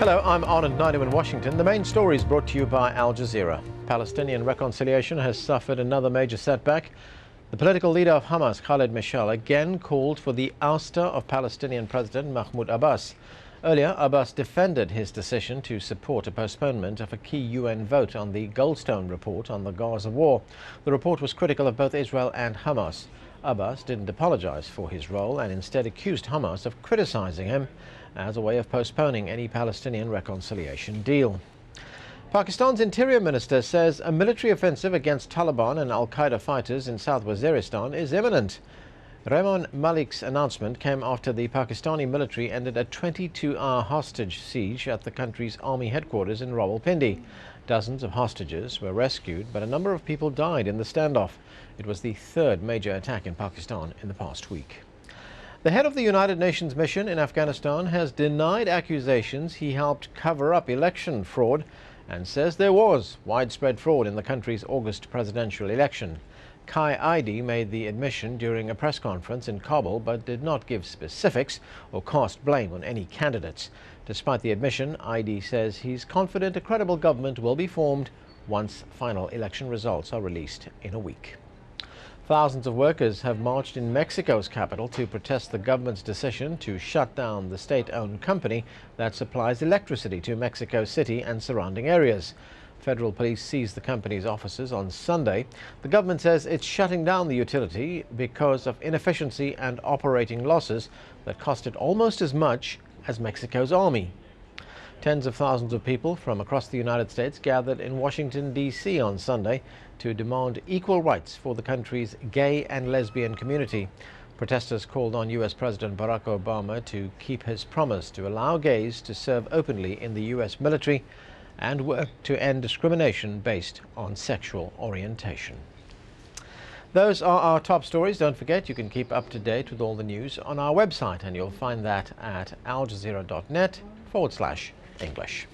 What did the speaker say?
Hello, I'm Anand Naidu in Washington. The main story is brought to you by Al Jazeera. Palestinian reconciliation has suffered another major setback. The political leader of Hamas, Khaled Mashal, again called for the ouster of Palestinian President Mahmoud Abbas. Earlier, Abbas defended his decision to support a postponement of a key UN vote on the Goldstone report on the Gaza war. The report was critical of both Israel and Hamas. Abbas didn't apologize for his role and instead accused Hamas of criticizing him as a way of postponing any Palestinian reconciliation deal. Pakistan's Interior Minister says a military offensive against Taliban and Al-Qaeda fighters in South Waziristan is imminent. Rehman Malik's announcement came after the Pakistani military ended a 22-hour hostage siege at the country's army headquarters in Rawalpindi. Dozens of hostages were rescued, but a number of people died in the standoff. It was the third major attack in Pakistan in the past week. The head of the United Nations mission in Afghanistan has denied accusations he helped cover up election fraud and says there was widespread fraud in the country's August presidential election. Kai Aidi made the admission during a press conference in Kabul but did not give specifics or cast blame on any candidates. Despite the admission, Aidi says he's confident a credible government will be formed once final election results are released in a week. Thousands of workers have marched in Mexico's capital to protest the government's decision to shut down the state-owned company that supplies electricity to Mexico City and surrounding areas. Federal police seized the company's offices on Sunday. The government says it's shutting down the utility because of inefficiency and operating losses that cost it almost as much as Mexico's army. Tens of thousands of people from across the United States gathered in Washington, D.C. on Sunday to demand equal rights for the country's gay and lesbian community. Protesters called on U.S. President Barack Obama to keep his promise to allow gays to serve openly in the U.S. military and work to end discrimination based on sexual orientation. Those are our top stories. Don't forget, you can keep up to date with all the news on our website, and you'll find that at aljazeera.net/English.